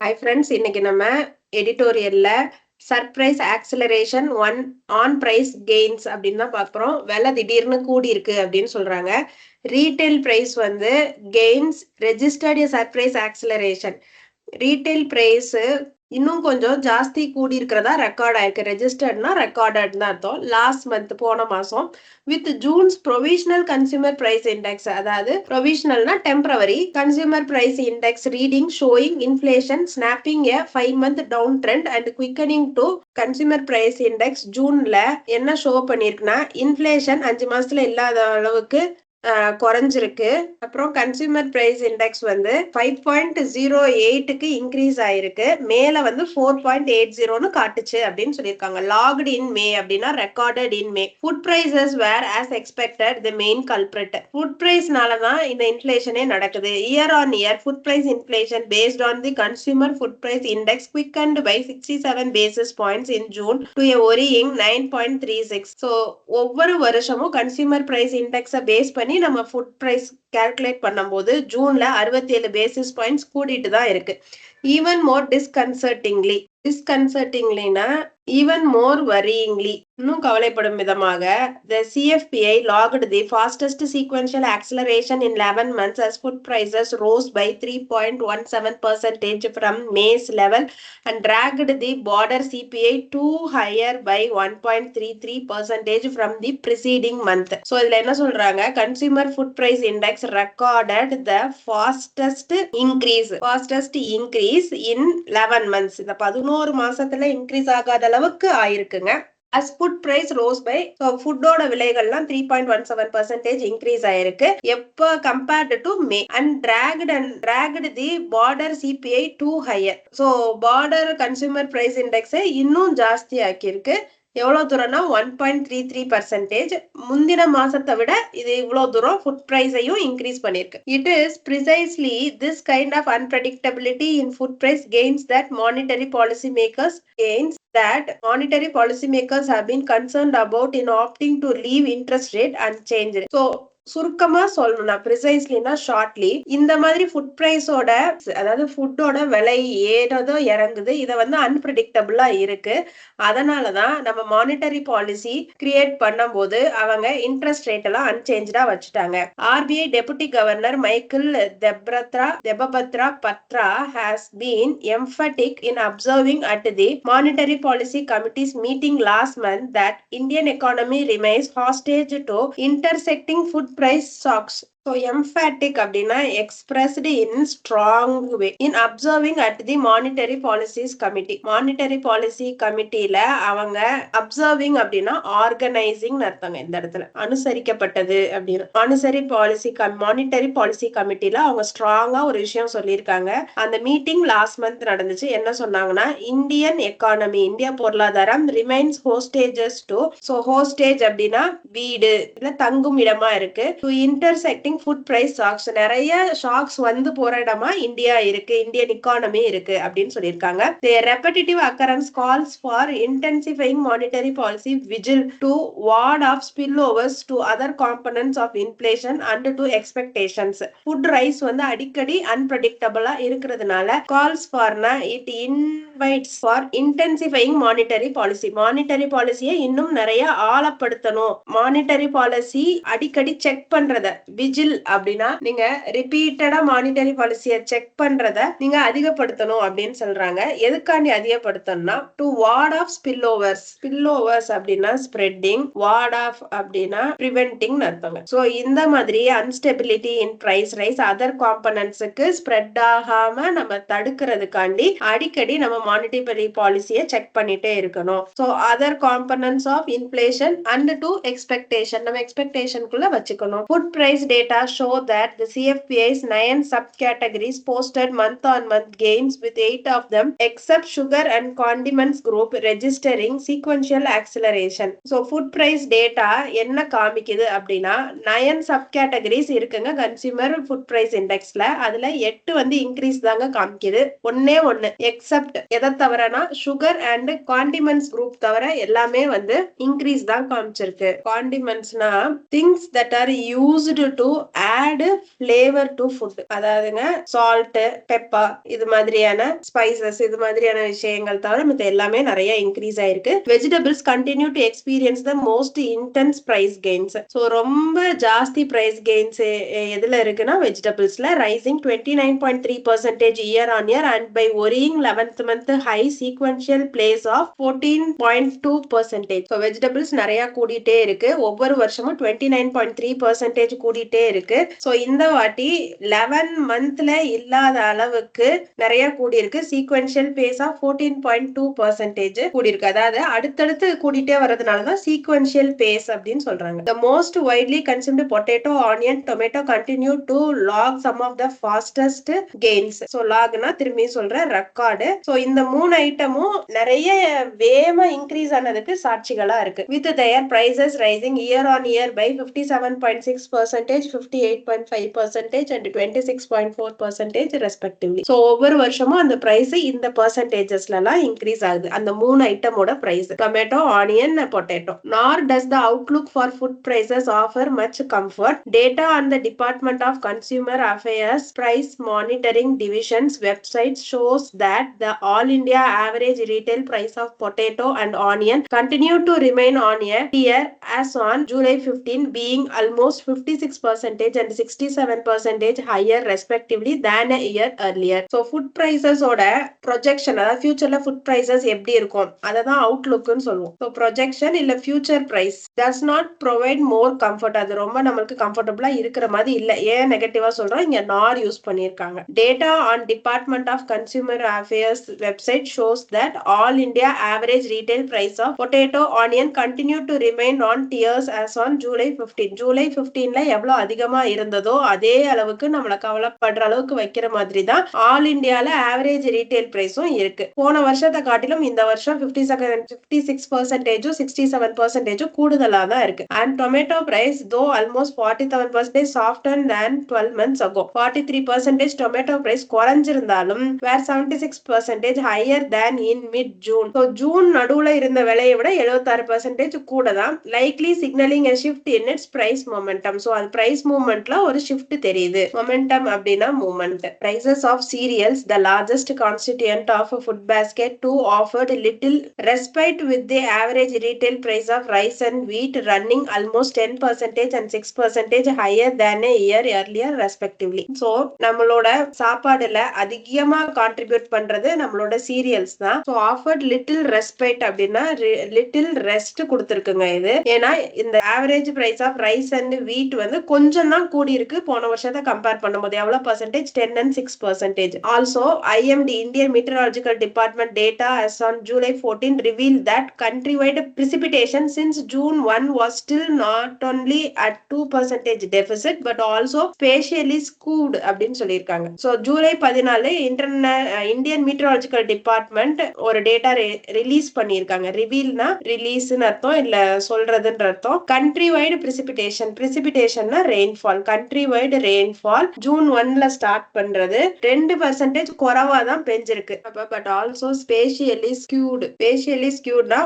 Hi friends, இன்னைக்கு நம்ம எடிட்டோரியல்ல surprise acceleration on price gains அப்படின்னு தான் பார்க்குறோம். விலை திடீர்னு கூடி இருக்கு அப்படின்னு சொல்றாங்க. ரீட்டைல் பிரைஸ் வந்து gains registered surprise acceleration. Retail price இன்னும் கொஞ்சம் ஜாஸ்தி கூடி இருக்கிறதா ரெக்கார்ட் ஆயிருக்கு. ரெஜிஸ்டர்ட்னா ரெக்கார்டட் தான் அர்த்தம். லாஸ்ட் மந்த் போன மாசம் with June's provisional consumer price index, அதாவது ப்ரொவிஷனல்னா temporary consumer price index reading showing inflation snapping a 5 month down trend and quickening to consumer price index. ஜூன்ல என்ன ஷோ பண்ணிருக்குன்னா, இன்ஃபிளேஷன் 5 மாசத்துல இல்லாத அளவுக்கு குறைஞ்சிருக்கு. அப்புறம் கன்சியூமர் பிரைஸ் இண்டெக்ஸ் வந்து 5.08க்கு இன்க்ரீஸ் ஆயிருக்கு. மேல வந்து 4.80ன்னு காட்டுச்சு அப்படின்னு சொல்லியிருக்காங்க. லாக்ட் இன் மே அப்படின்னா recorded in May. Food prices were as expected the main culprit. Food பிரைஸ்னால தான் இந்த இன்ஃபிளேஷனே நடக்குது. Year on year food price inflation based on the consumer food price index quickened by 67 basis points in June to a worrying 9.36. So ஒவ்வொரு வருஷமும் consumer price இண்டெக்ஸை base பண்ணி நம்ம food price calculate பண்ணும்போது ஜூன்ல 67 பேசிஸ் பாயிண்ட்ஸ் கூடிட்டு தான் இருக்கு. Even more டிஸ்கன்சர்டிங்லினா even more வரியிங்லி, இன்னும் கவலைப்படும் விதமாக the CFPI logged the fastest sequential acceleration in 11 months as food prices rose by 3.17% from May's level and dragged the border CPI to higher by 1.33% from the preceding month. So இதுல என்ன சொல்றாங்க, consumer food price index recorded the fastest increase in 11 months. இந்த 11 மாசத்துல increase ஆகாத அளவுக்கு ஆயிருக்குங்க. as food price rose by, so ஃபுட்டோட விலைகள்லாம் 3.17% increase ஆயிருக்கு. எப்ப compared to May and dragged the border CPI to higher. so border consumer price index இன்னும் ஜாஸ்தி ஆக்கியிருக்கு. எவ்வளவு தூரம்னா 1.33%. முந்தின மாசத்தை விட இது இவ்வளவு தூரம் ஃபுட் பிரைஸையும் இன்க்ரீஸ் பண்ணிருக்கு. It is precisely this kind of unpredictability in food price gains that monetary policy makers have been concerned about in opting to leave interest rate unchanged. So சுருக்கமா சொல்லணும்னா, ப்ரிசைஸ்லினா ஷார்ட்லி, இந்த மாதிரி ஃபுட் பிரைஸோட, அதாவது ஃபுட்டோட விலை ஏறதோ இறங்குது, இதை வந்து அன்பிரடிக்டபிளா இருக்கு. அதனாலதான் நம்ம மானிட்டரி பாலிசி கிரியேட் பண்ணும் போது அவங்க இன்ட்ரெஸ்ட் ரேட் எல்லாம் அன்சேஞ்சா வச்சுட்டாங்க. RBI deputy governor Michael Debabrata Patra has been emphatic in observing at the monetary policy committee's meeting last month that Indian economy remains hostage to intersecting food price shocks. So emphatic அப்படின்னா expressed in strong way in observing at the monetary policies committee. monetary policy committeeல அவங்க observing அப்படின்னா organizing அர்த்தங்க. இந்த இடத்துல அனுசரிக்கப்பட்டது அப்படின்னு monetary policy committeeல அவங்க ஸ்ட்ராங்கா ஒரு விஷயம் சொல்லியிருக்காங்க. அந்த மீட்டிங் லாஸ்ட் மந்த் நடந்துச்சு. என்ன சொன்னாங்கன்னா, இந்தியன் எக்கானமி, இந்தியா பொருளாதாரம் remains hostages to, so hostage அப்படின்னா வீடு இல்ல தங்கும் இடமா இருக்கு, to intersecting food price shocks, நிறைய ஷாக்ஸ் வந்து போற இடமா இந்தியா இருக்கு, இந்தியன் எக்கானமி இருக்கு அப்படின்னு சொல்லியிருக்காங்க. The repetitive occurrence calls for intensifying monetary policy vigil to ward off spillovers to other components of inflation and to expectations. Food rise வந்து அடிக்கடி அன்பிரடிக்டபிளா இருக்கிறதுனால calls forனா it invites for intensifying monetary policy. Monetary பாலிசியை இன்னும் நிறைய ஆழப்படுத்தணும். Monetary policy அடிக்கடி check பண்றத, vigil அப்படின்னா நீங்க ரிப்பீட்டடா மானிட்டரி பாலிசியை செக் பண்றத நீங்க அதிகப்படுத்தணும் அப்படின்னு சொல்றாங்க. எதுக்காண்டி அதிகப்படுத்தணும்னா, டு வார்ட் ஆஃப் ஸ்பில்லோவர்ஸ் அப்படின்னா ஸ்ப்ரெட்டிங், வார்ட் ஆஃப் அப்படின்னா பிரிவென்டிங் அர்த்தங்க. சோ இந்த மாதிரி அன்ஸ்டெபிலிட்டி இன் பிரைஸ் ரைஸ் அதர் காம்பனன்ட்ஸுக்கு ஸ்ப்ரெட் ஆகாம நம்ம தடுக்கிறதுக்காண்டி அடிக்கடி நம்ம மானிட்டரி பாலிசியை செக் பண்ணிட்டே இருக்கணும். So other components of inflation and to expectation, நம்ம எக்ஸ்பெக்டேஷனுக்குள்ள வச்சுக்கணும். Food price data show that the CFPI's 9 subcategories posted month-on-month gains, with 8 of them, except sugar and condiments group, registering sequential acceleration. So food price data என்ன காமிக்குது அப்படின்னா, 9 subcategories இருக்குங்க consumer food price இண்டெக்ஸ்ல. அதுல 8 வந்து increase தாங்க காமிக்குது. ஒன்னே except எதை தவிரனா சுகர் அண்ட் காண்டிமெண்ட்ஸ் குரூப் தவிர எல்லாமே வந்து இன்க்ரீஸ் தான் காமிச்சிருக்கு. காண்டிமெண்ட்ஸ்னா things that are used to add flavour to food. அதாவதுங்க சால்ட், பெப்பர் இது மாதிரியான ஸ்பைசஸ் இது மாதிரியான விஷயங்கள் தவிர மத்த எல்லாமே நிறைய இன்க்ரீஸ் ஆயிருக்கு. Vegetables continue to experience the most intense price gains. So ரொம்ப ஜாஸ்தி பிரைஸ் கெயின்ஸ் எதுல இருக்குன்னா வெஜிடபிள்ஸ்ல, rising 29.3% year on year and by worrying 11th month high sequential pace of 14.2%. So vegetables நிறைய கூடிட்டே இருக்கு. ஒவ்வொரு வருஷமும் 29.3% கூடிட்டே இருக்கு. ஸோ இந்த வாட்டி 11 monthல இல்லாத அளவுக்கு நிறைய கூடி இருக்கு. சீக்வென்ஷியல் பேஸ் ஆஃப் 14.2% கூடி இருக்கு. அதாவது அடுத்தடுத்து கூடிட்டே வரதுனாலதான் சீக்வென்ஷியல் பேஸ் அப்படின்னு சொல்றாங்க. The most widely consumed potato, onion, tomato continue to log some of the fastest gains. So logனா திரும்பி சொல்ற ரெக்கார்டு. ஸோ இந்த 3 ஐட்டமும் நிறைய வேகமா இன்க்ரீஸ் ஆனதுக்கு சாட்சிகளா இருக்கு. With their prices rising year on year by 57.6%, 58.5% and 26.4% respectively. So ஒவ்வொரு வருஷமும் அந்த பிரைஸ் இந்த பெர்சன்டேஜஸ்ல எல்லாம் இன்க்ரீஸ் ஆகுது. அந்த 3 ஐட்டமோட price tomato, onion, potato. Nor does the outlook for food prices offer much comfort. Data on the Department of Consumer Affairs Price Monitoring Division's website shows that the all India average retail price of potato and onion continue to remain on a tier as on July 15, being almost 56% and 67% higher respectively than a year earlier. So food prices ஓட projection, அதாவது futureல food prices எப்படி இருக்கும் அததான் outlookன்னு சொல்லுவோம். So projection இல்ல future price does not provide more comfort. அது ரொம்ப நம்மளுக்கு கம்ஃபர்டபுளா இருக்கிற மாதிரி இல்ல. ஏன் நெகட்டிவா சொல்றோம், இங்க நார் யூஸ் பண்ணிருக்காங்க. Data on Department of Consumer Affairs website shows that all India average retail price of potato, onion continue to remain on tiers as on July 15. July 15ல எவ்வளவு அதிகமா இருந்ததோ அதே அளவுக்கு நம்மள கவலைப்படுற அளவுக்கு வைக்கிற மாதிரி தான் ஆல் இந்தியால ஆவரேஜ் ரீட்டைல் பிரைஸும் இருக்கு. போன வருஷத்தை காட்டிலும் இந்த வருஷம் 56% 67% கூடுதலா தான் இருக்கு. And tomato price though almost 47% softer than 12 months ago. 43% tomato price குறைஞ்சிருந்தாலும் were 76% higher than in mid June. So June நடுவுல இருந்த விலையை விட 76% கூட தான், likely signaling a shift in its price momentum. So அது price movementல ஒரு shift தெரியுது. Momentum அப்படின்னா movement. Prices of cereals, the largest constituent of a food basket, too offered little respite with the average retail price of rice and wheat running almost 10% and 6% higher than a year earlier respectively. So நம்மளோட சாப்பாடுல அதிகமா contribute பண்றது நம்மளோட serials தான். So offered little respite அப்படின்னா little rest கொடுத்திருக்குங்க இது. ஏன்னா இந்த average price of rice and wheat வந்து கொஞ்சம் தான் கூடி இருக்கு போன வருஷத்தை கம்பேர் பண்ணும்போது. எவ்வளவு percentage? 10 and 6%. Also IMD Indian Meteorological Department data as on July 14 revealed that countrywide precipitation since June 1 was still not only at 2% deficit but also spatially skewed அப்படின்னு சொல்லியிருக்காங்க. So July 14 Indian meteorological department ஒரு data release பண்ணியிருக்காங்க. ரிவீல்னா ரிலீஸ்னு அர்த்தம், இல்ல சொல்றதுன்ற அர்த்தம். கண்ட்ரி வைடு பிரிசிபிடேஷன்னா rainfall. Country wide rainfall June 1ல ஸ்டார்ட் பண்றது 2% குறைவா தான் பெஞ்சிருக்கு. பட் ஆல்சோ ஸ்பேஷியலி ஸ்கியூட்னா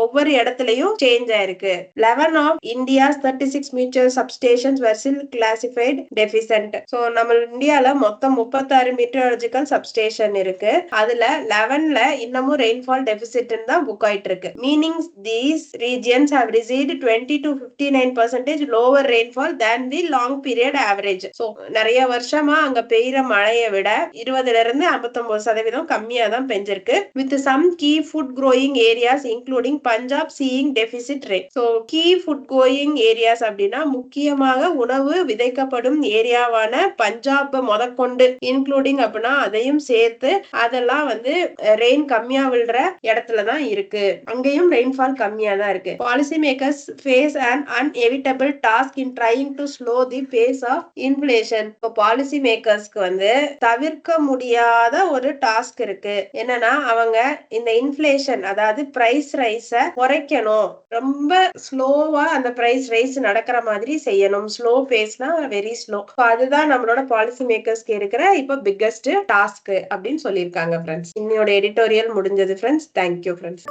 ஒவ்வொரு இடத்துலயும் சேஞ்ச் ஆயிருக்கு. 11 of India's 36 mutual substations were still classified deficient. So நம்ம இந்தியால மொத்தம் 36 meteorological substation இருக்கு. அதுல 11ல இன்னமும் rainfall deficit தான் புக் ஆயிட்டு இருக்கு. Meaning these regions have received 20 to 59% lower rainfall than the long period average. So நிறைய வருஷமா அங்க பெய்யற மழையை விட 20ல இருந்து 59% கம்மியா தான் பெஞ்சிருக்கு. With some key food growing areas including Punjab seeing deficit rate. So key food growing areas அப்படின்னா முக்கியமாக உணவு விதைக்கப்படும் ஏரியாவான பஞ்சாப் முதற்கொண்டு இன்க்ளூடிங் அப்படின்னா அதையும் சேர்த்து அதெல்லாம் வந்து ரெயின் கம்மியா விழுற இடத்துலதான் இருக்கு. அங்கேயும் ரெயின்ஃபால் கம்மியா தான் இருக்கு. Policy makers face an unavoidable task in trying to slow the pace of inflation. இப்போ பாலிசி மேக்கர்ஸ்க்கு வந்து தவிர்க்க முடியாத ஒரு டாஸ்க் இருக்கு. என்னன்னா அவங்க இந்த இன்ஃப்ளேஷன் அதாவது பிரைஸ் ரைஸ குறைக்கணும். ரொம்ப ஸ்லோவா அந்த பிரைஸ் ரைஸ் நடக்கிற மாதிரி செய்யணும். ஸ்லோ பேஸ்னா வெரி ஸ்லோ. அதுதான் நம்மளோட பாலிசி மேக்கர்ஸ்க்கு இருக்கிற இப்ப பிக்கஸ்ட் டாஸ்க் அப்படின்னு சொல்லியிருக்காங்க ஃப்ரெண்ட்ஸ். இன்னையோட எடிட்டோரியல் முடிஞ்சது ஃப்ரெண்ட்ஸ். Thank you friends.